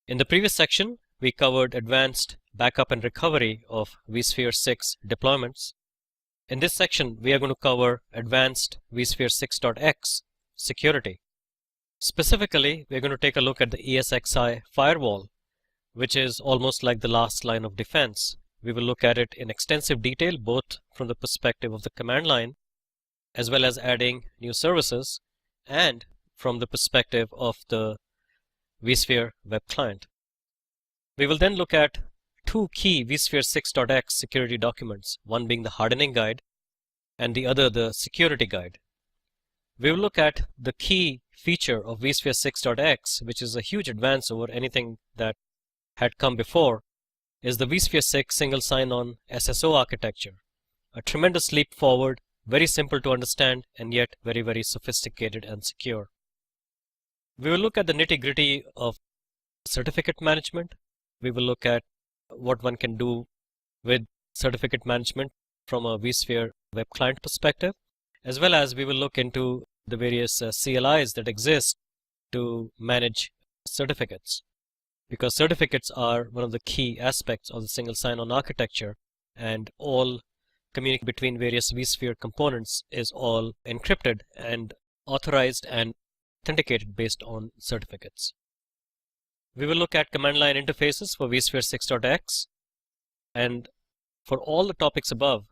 In the previous section, we covered advanced backup and recovery of vSphere 6 deployments. In this section, we are going to cover advanced vSphere 6.x security. Specifically, we're going to take a look at the ESXi firewall, which is almost like the last line of defense. We will look at it in extensive detail, both from the perspective of the command line, as well as adding new services, and from the perspective of the vSphere web client. We will then look at two key vSphere 6.x security documents, one being the hardening guide and the other the security guide. We will look at the key feature of vSphere 6.x, which is a huge advance over anything that had come before, is the vSphere 6 single sign-on SSO architecture. A tremendous leap forward, very simple to understand, and yet very, very sophisticated and secure. We will look at the nitty-gritty of certificate management. We will look at what one can do with certificate management from a vSphere web client perspective, as well as we will look into the various CLIs that exist to manage certificates, because certificates are one of the key aspects of the single sign-on architecture, and all communication between various vSphere components is all encrypted and authorized and authenticated based on certificates. We will look at command line interfaces for vSphere 6.x, and for all the topics above,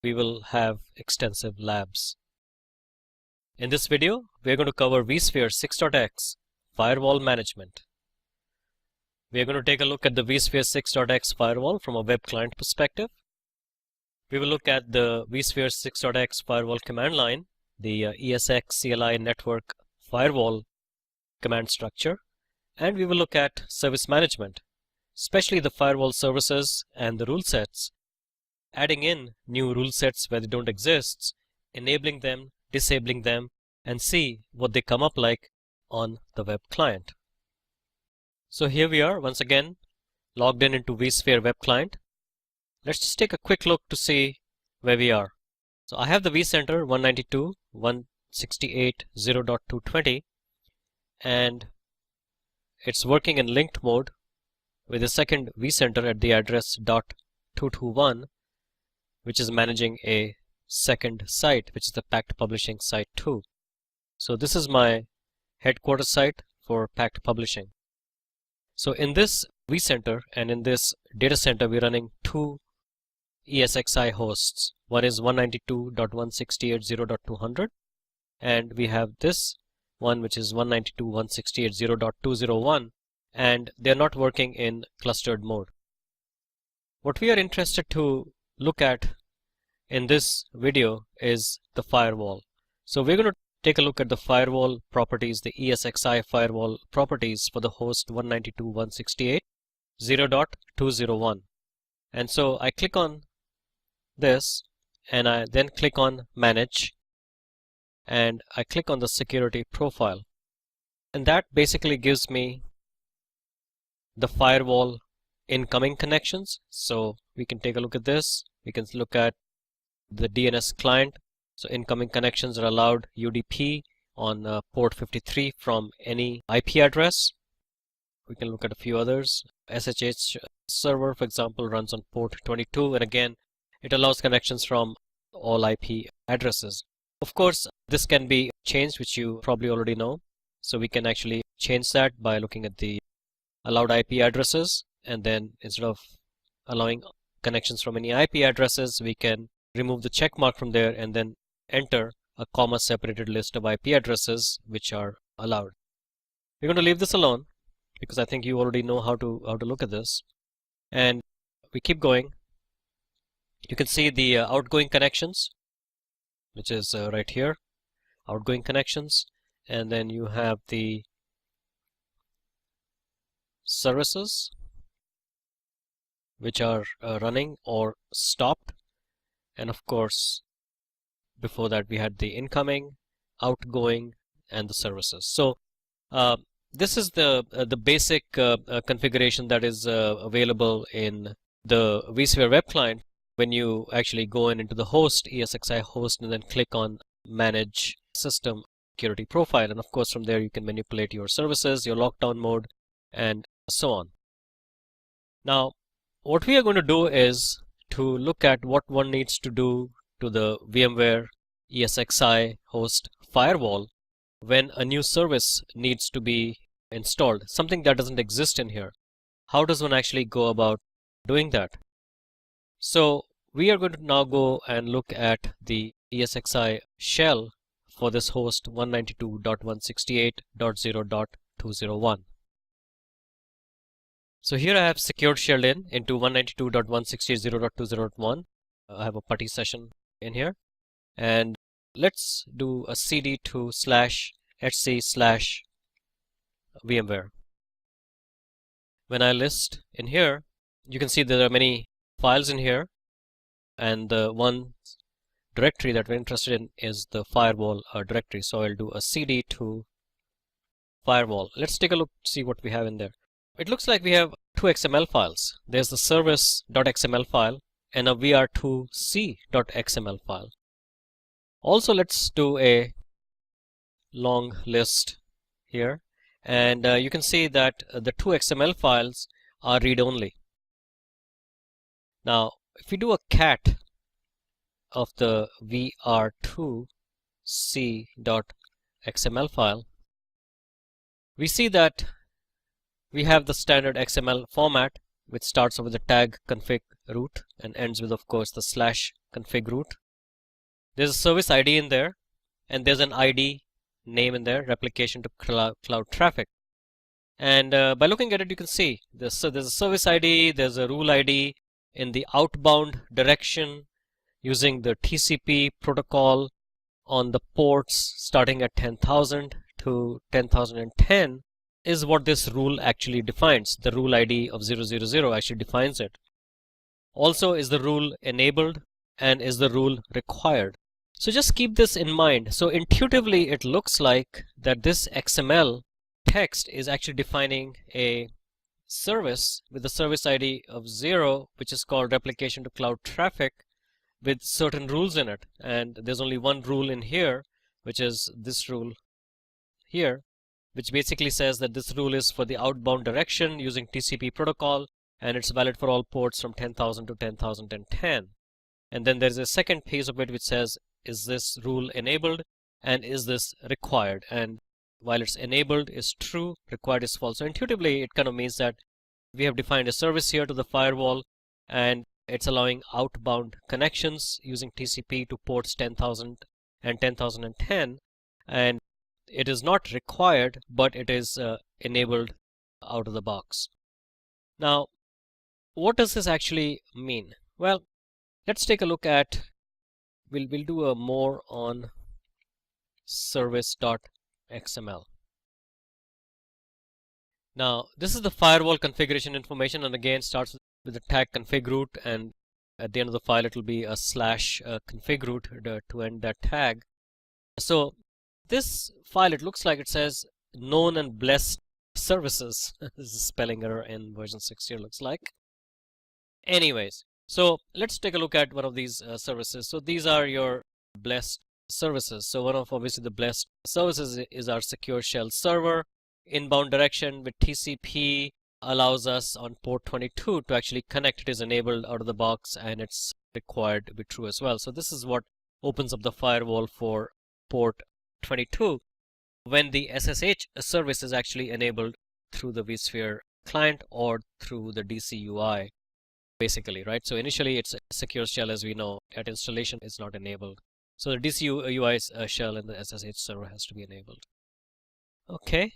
we will have extensive labs. In this video, we are going to cover vSphere 6.x Firewall Management. We are going to take a look at the vSphere 6.x firewall from a web client perspective. We will look at the vSphere 6.x firewall command line, the ESX CLI network firewall command structure, and we will look at service management, especially the firewall services and the rule sets, adding in new rule sets where they don't exist, enabling them, disabling them, and see what they come up like on the web client. So here we are once again logged in into vSphere web client. Let's just take a quick look to see where we are. So I have the vCenter 192.168.0.220, and it's working in linked mode with a second vCenter at the address .221, which is managing a second site, which is the Pact Publishing Site 2. So this is my headquarters site for Pact Publishing. So in this vCenter and in this data center, we're running two ESXi hosts. One is 192.168.0.200, and we have this one which is 192.168.0.201, and they're not working in clustered mode. What we are interested to look at in this video is the firewall. So we're going to take a look at the firewall properties, the ESXi firewall properties for the host 192.168.0.201. And so I click on this, and I then click on Manage, and I click on the security profile. And that basically gives me the firewall incoming connections. So we can take a look at this. We can look at the DNS client. So incoming connections are allowed UDP on port 53 from any IP address. We can look at a few others. SSH server, for example, runs on port 22, and again, it allows connections from all IP addresses. Of course, this can be changed, which you probably already know. So we can actually change that by looking at the allowed IP addresses, and then instead of allowing connections from any IP addresses, we can remove the check mark from there and then enter a comma separated list of IP addresses which are allowed. We're going to leave this alone because I think you already know how to look at this. And we keep going. You can see the outgoing connections, which is right here, outgoing connections, and then you have the services which are running or stopped, and of course before that we had the incoming, outgoing, and the services. So this is the basic configuration that is available in the vSphere web client when you actually go into the host, ESXi host, and then click on Manage System Security Profile. And of course from there you can manipulate your services, your lockdown mode, and so on. Now, what we are going to do is to look at what one needs to do to the VMware ESXi host firewall when a new service needs to be installed, something that doesn't exist in here. How does one actually go about doing that? So we are going to now go and look at the ESXi shell for this host 192.168.0.201. So here I have secured shelled into 192.168.0.201. I have a putty session in here, and let's do a cd to /etc/vmware. When I list in here, you can see there are many files in here, and the one directory that we're interested in is the firewall directory. So I'll do a cd to firewall. Let's take a look, see what we have in there. It looks like we have two XML files. There's the service.xml file and a vr2c.xml file. Also, let's do a long list here, and you can see that the two XML files are read-only. Now, if we do a cat of the vr2c.xml file, we see that we have the standard XML format, which starts with the tag config root and ends with, of course, the /config root. There's a service ID in there, and there's an ID name in there, replication to cloud traffic. And by looking at it, you can see there's a service ID, there's a rule ID in the outbound direction using the TCP protocol on the ports starting at 10,000 to 10,010 is what this rule actually defines. The rule ID of 000 actually defines it. Also, is the rule enabled and is the rule required? So just keep this in mind. So intuitively, it looks like that this XML text is actually defining a service with the service ID of 0, which is called replication to cloud traffic, with certain rules in it. And there's only one rule in here, which is this rule here, which basically says that this rule is for the outbound direction using TCP protocol, and it's valid for all ports from 10,000 to 10,010. And then there's a second piece of it which says, is this rule enabled and is this required? And while it's enabled is true, required is false. So intuitively, it kind of means that we have defined a service here to the firewall, and it's allowing outbound connections using TCP to ports 10,000 and 10,010, and it is not required, but it is enabled out of the box. Now, what does this actually mean? Well, let's take a look at, we'll do a more on service.xml. Now, this is the firewall configuration information, and again starts with the tag config root, and at the end of the file it will be a /config root to end that tag. So this file, it looks like it says known and blessed services. This is a spelling error in version 6 here, looks like. Anyways, so let's take a look at one of these services. So these are your blessed services. So one of obviously the blessed services is our secure shell server. Inbound direction with TCP allows us on port 22 to actually connect. It is enabled out of the box, and it's required to be true as well. So this is what opens up the firewall for port 22 when the SSH service is actually enabled through the vSphere client or through the DC UI, basically, right? So initially it's a secure shell, as we know. At installation it's not enabled. So the DC UI shell and the SSH server has to be enabled. Okay,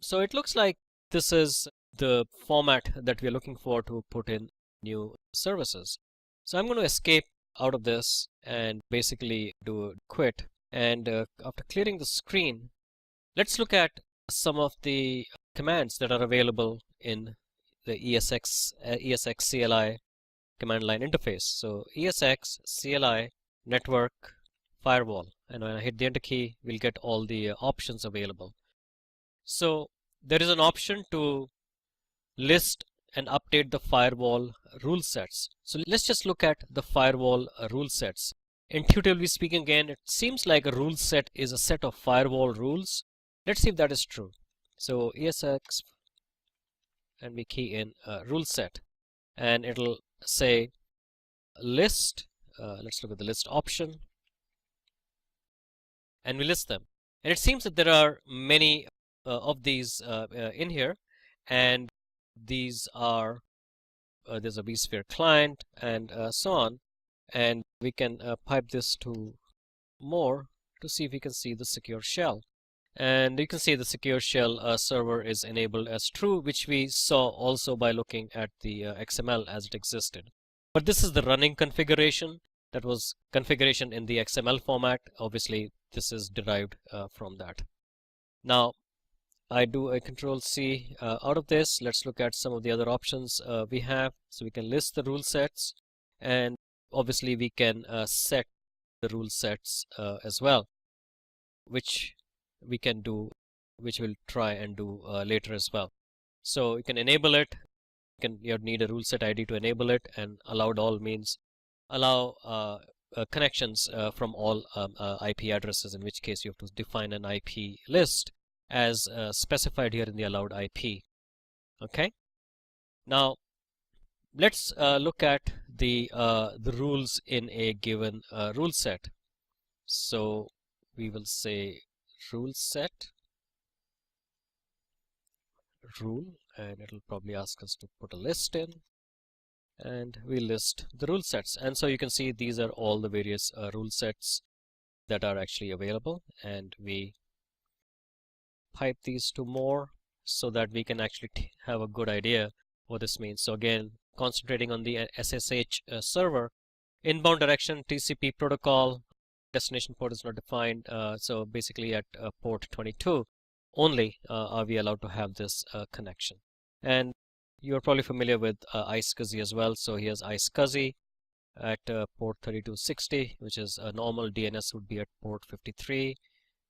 so it looks like this is the format that we're looking for to put in new services. So I'm going to escape out of this and basically do a quit. And after clearing the screen, let's look at some of the commands that are available in the ESX CLI command line interface. So ESX CLI network firewall, and when I hit the enter key, we'll get all the options available. So there is an option to list and update the firewall rule sets. So let's just look at the firewall rule sets. Intuitively speaking, again, it seems like a rule set is a set of firewall rules. Let's see if that is true. So ESX and we key in rule set, and it'll say list. Let's look at the list option, and we list them. And it seems that there are many of these in here, and these are there's a vSphere client and so on, and we can pipe this to more to see if we can see the secure shell. And you can see the secure shell server is enabled as true, which we saw also by looking at the XML as it existed. But this is the running configuration. That was configuration in the XML format. Obviously, this is derived from that. Now, I do a Control C out of this. Let's look at some of the other options we have. So we can list the rule sets, and obviously we can set the rule sets as well, which we can do, which we'll try and do later as well. So you can enable it. You need a rule set ID to enable it, and allowed all means allow connections from all IP addresses, in which case you have to define an IP list as specified here in the allowed IP. Okay. Now let's look at the rules in a given rule set. So we will say rule set rule, and it'll probably ask us to put a list in, and we list the rule sets. And so you can see these are all the various rule sets that are actually available, and we pipe these to more so that we can actually have a good idea what this means. So again, concentrating on the SSH server, inbound direction TCP protocol, destination port is not defined, so basically at port 22 only are we allowed to have this connection. And you're probably familiar with iSCSI as well. So here's iSCSI at port 3260, which is a normal DNS would be at port 53,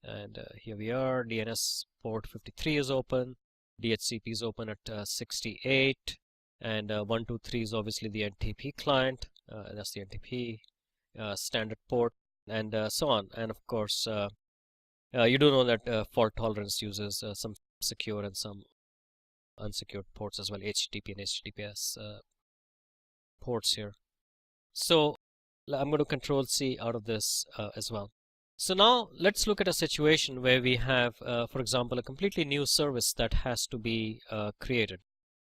and here we are. DNS port 53 is open, DHCP is open at 68, and 123 is obviously the NTP client, that's the NTP standard port, and so on. And of course you do know that fault tolerance uses some secure and some unsecured ports as well, HTTP and HTTPS ports here. So I'm going to Control C out of this as well. So now let's look at a situation where we have, for example, a completely new service that has to be created.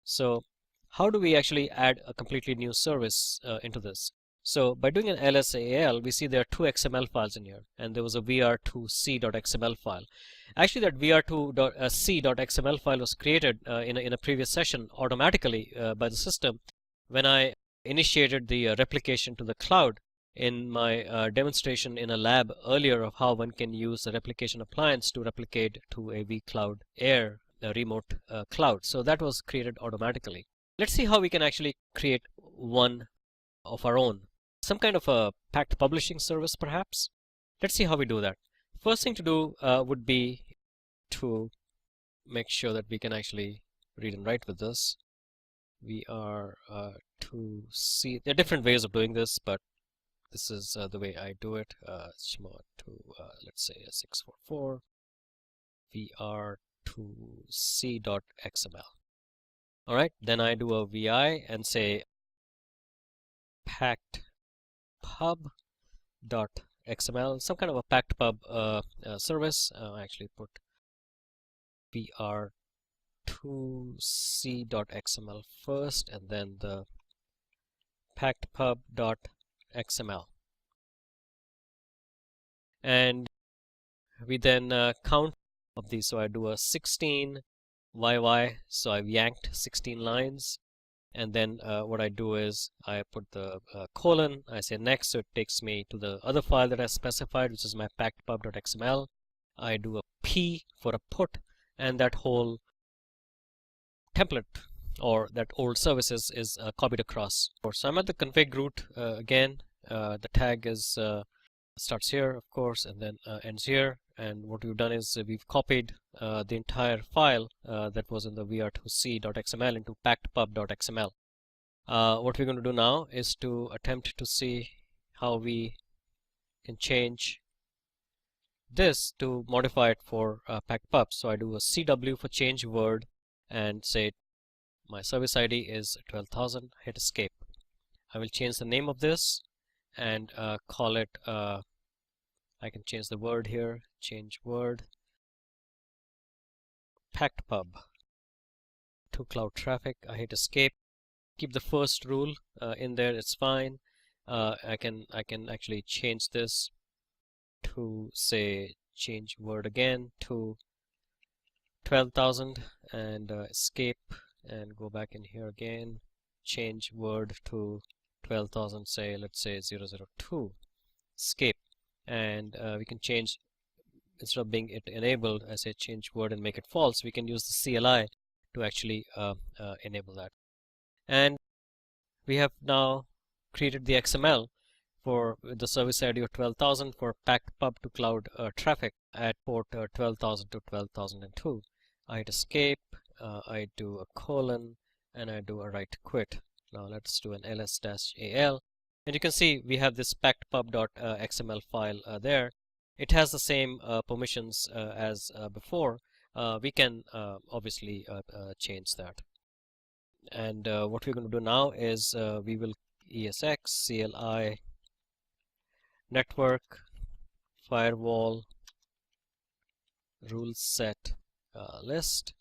So how do we actually add a completely new service into this? So by doing an lsal, we see there are two XML files in here, and there was a vr2c.xml file. Actually, that vr2c.xml file was created in a previous session automatically by the system when I initiated the replication to the cloud in my demonstration in a lab earlier of how one can use a replication appliance to replicate to a vCloud Air, a remote cloud. So that was created automatically. Let's see how we can actually create one of our own. Some kind of a packed publishing service, perhaps. Let's see how we do that. First thing to do would be to make sure that we can actually read and write with this. We are to see, there are different ways of doing this, but this is the way I do it. Shmo to let's say 644 vr2c.xml. All right, then I do a vi and say packed pub.xml, some kind of a packed pub service. I actually put vr2c.xml first, and then the packed pub.xml, and we then count of these. So I do a 16 YY, so I've yanked 16 lines, and then what I do is I put the colon, I say next, so it takes me to the other file that I specified, which is my packed pub.xml. I do a P for a put, and that whole template or that old service is copied across. So I'm at the config root again. The tag is starts here, of course, and then ends here. And what we've done is we've copied the entire file that was in the vr2c.xml into packedpub.xml. What we're going to do now is to attempt to see how we can change this to modify it for packed pub. So I do a CW for change word and say my service ID is 12,000. Hit escape. I will change the name of this and call it, I can change the word here, change word, packed pub to cloud traffic. I hit escape. Keep the first rule in there, it's fine. I can actually change this to say change word again to 12,000 and escape and go back in here again, change word to 12,000, say let's say 002, escape, and we can change, instead of being it enabled, I say change word and make it false. We can use the CLI to actually enable that. And we have now created the XML for the service ID of 12,000 for packed pub to cloud traffic at port 12,000 to 12,002. I hit escape, I do a colon, and I do a right quit. Now let's do an ls-al, and you can see we have this packed pub.xml file there. It has the same permissions as before. We can obviously change that. And what we're going to do now is we will ESX CLI network firewall rule set list,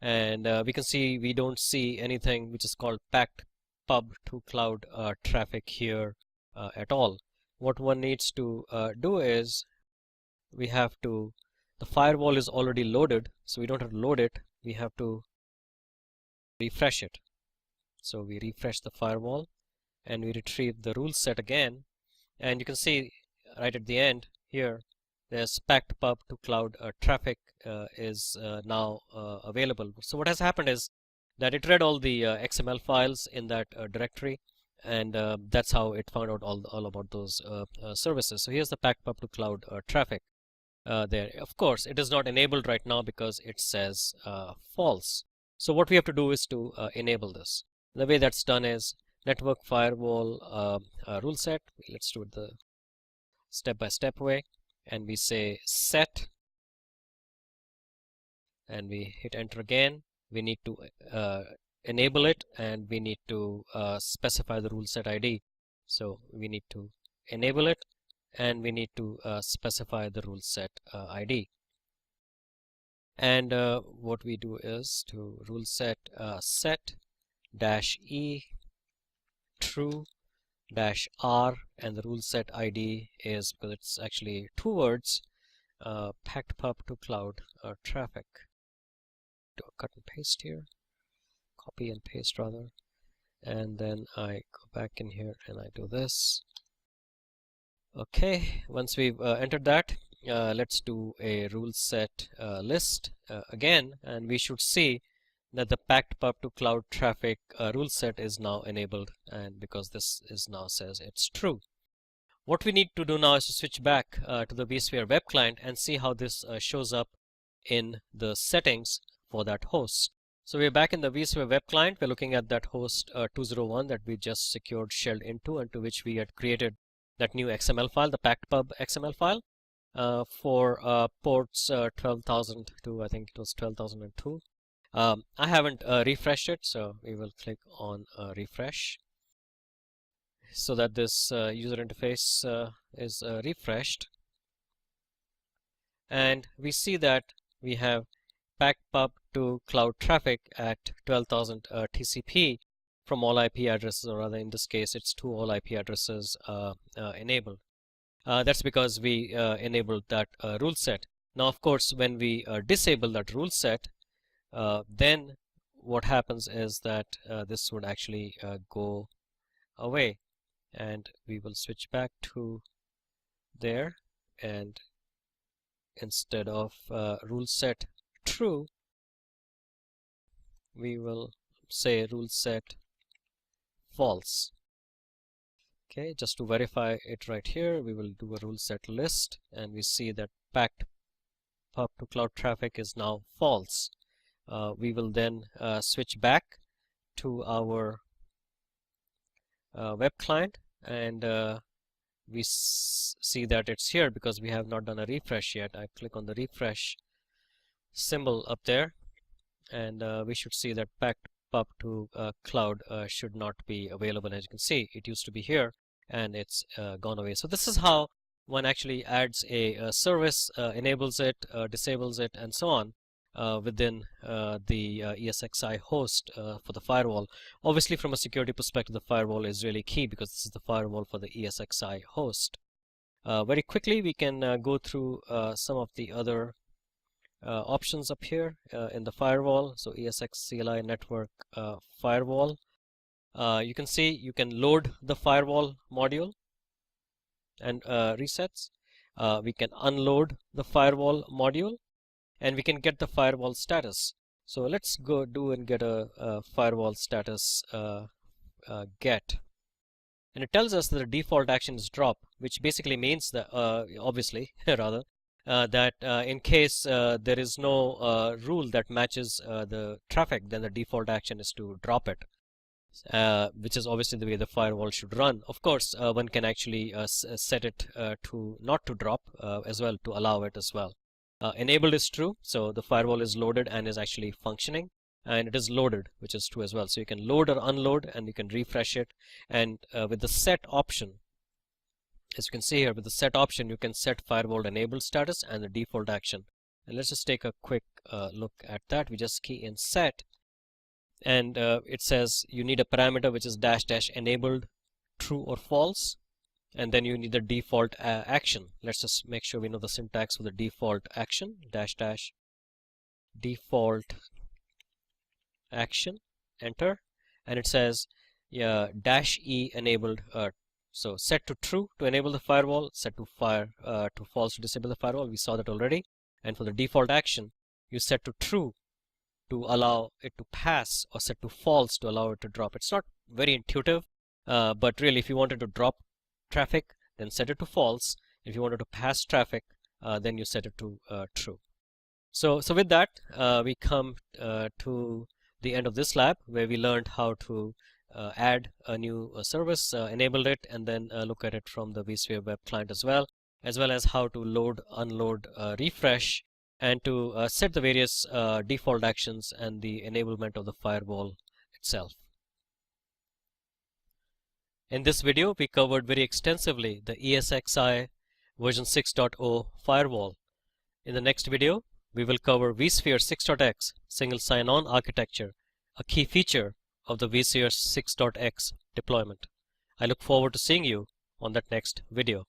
and we can see we don't see anything which is called packed pub to cloud traffic here at all. What one needs to do is we have to, the firewall is already loaded, so we don't have to load it, we have to refresh it. So we refresh the firewall and we retrieve the rule set again, and you can see right at the end here there's packed pub to cloud traffic is now available. So what has happened is that it read all the XML files in that directory, and that's how it found out all about those services. So here's the packed pub to cloud traffic there. Of course it is not enabled right now because it says false. So what we have to do is to enable this. The way that's done is network firewall rule set. Let's do it the step-by-step way, and we say set, and we hit enter again. We need to enable it, and we need to specify the rule set ID. So we need to enable it, and we need to specify the rule set ID. And what we do is to rule set set -e true -r, and the rule set ID is, because it's actually two words, packed pub to cloud traffic. Do a cut and paste here, copy and paste rather, and then I go back in here and I do this. Okay, once we've entered that, let's do a rule set list again, and we should see that the packed pub to cloud traffic rule set is now enabled, and because this is now says it's true. What we need to do now is to switch back to the vSphere web client and see how this shows up in the settings for that host. So we're back in the vSphere web client. We're looking at that host 201 that we just secured shelled into, and to which we had created that new XML file, the packed pub XML file for ports 12,000 to, I think it was 12,002. I haven't refreshed it, so we will click on refresh so that this user interface is refreshed, and we see that we have packed pub to cloud traffic at 12,000 TCP from all IP addresses, or rather in this case it's two all IP addresses enabled. That's because we enabled that rule set. Now of course when we disable that rule set, then what happens is that this would actually go away, and we will switch back to there, and instead of rule set true, we will say rule set false. Okay, just to verify it right here, we will do a rule set list, and we see that packed pub to cloud traffic is now false. We will then switch back to our web client, and we see that it's here because we have not done a refresh yet. I click on the refresh symbol up there, and we should see that packed up to cloud should not be available. As you can see, it used to be here and it's gone away. So this is how one actually adds a service, enables it, disables it, and so on within the ESXi host for the firewall. Obviously, from a security perspective, the firewall is really key because this is the firewall for the ESXi host. Very quickly, we can go through some of the other options up here in the firewall. So ESX CLI network firewall. You can see you can load the firewall module and resets. We can unload the firewall module, and we can get the firewall status. So let's go do and get a firewall status get. And it tells us that the default action is drop, which basically means that obviously rather that in case there is no rule that matches the traffic, then the default action is to drop it, which is obviously the way the firewall should run. Of course, one can actually set it to not to drop as well, to allow it as well. Enabled is true, so the firewall is loaded and is actually functioning, and it is loaded, which is true as well. So you can load or unload, and you can refresh it. And with the set option, as you can see here, with the set option, you can set firewall enabled status and the default action. And let's just take a quick look at that. We just key in set, and it says you need a parameter which is -- enabled true or false, and then you need the default action. Let's just make sure we know the syntax for the default action, -- default action, enter, and it says -e enabled. So set to true to enable the firewall, set to false to disable the firewall. We saw that already. And for the default action, you set to true to allow it to pass, or set to false to allow it to drop. It's not very intuitive, but really, if you wanted to drop traffic, then set it to false. If you wanted to pass traffic, then you set it to true. So with that, we come to the end of this lab, where we learned how to add a new service, enabled it, and then look at it from the vSphere web client as well as how to load, unload, refresh, and to set the various default actions and the enablement of the firewall itself. In this video, we covered very extensively the ESXi version 6.0 firewall. In the next video, we will cover vSphere 6.x single sign-on architecture, a key feature of the vSphere 6.x deployment. I look forward to seeing you on that next video.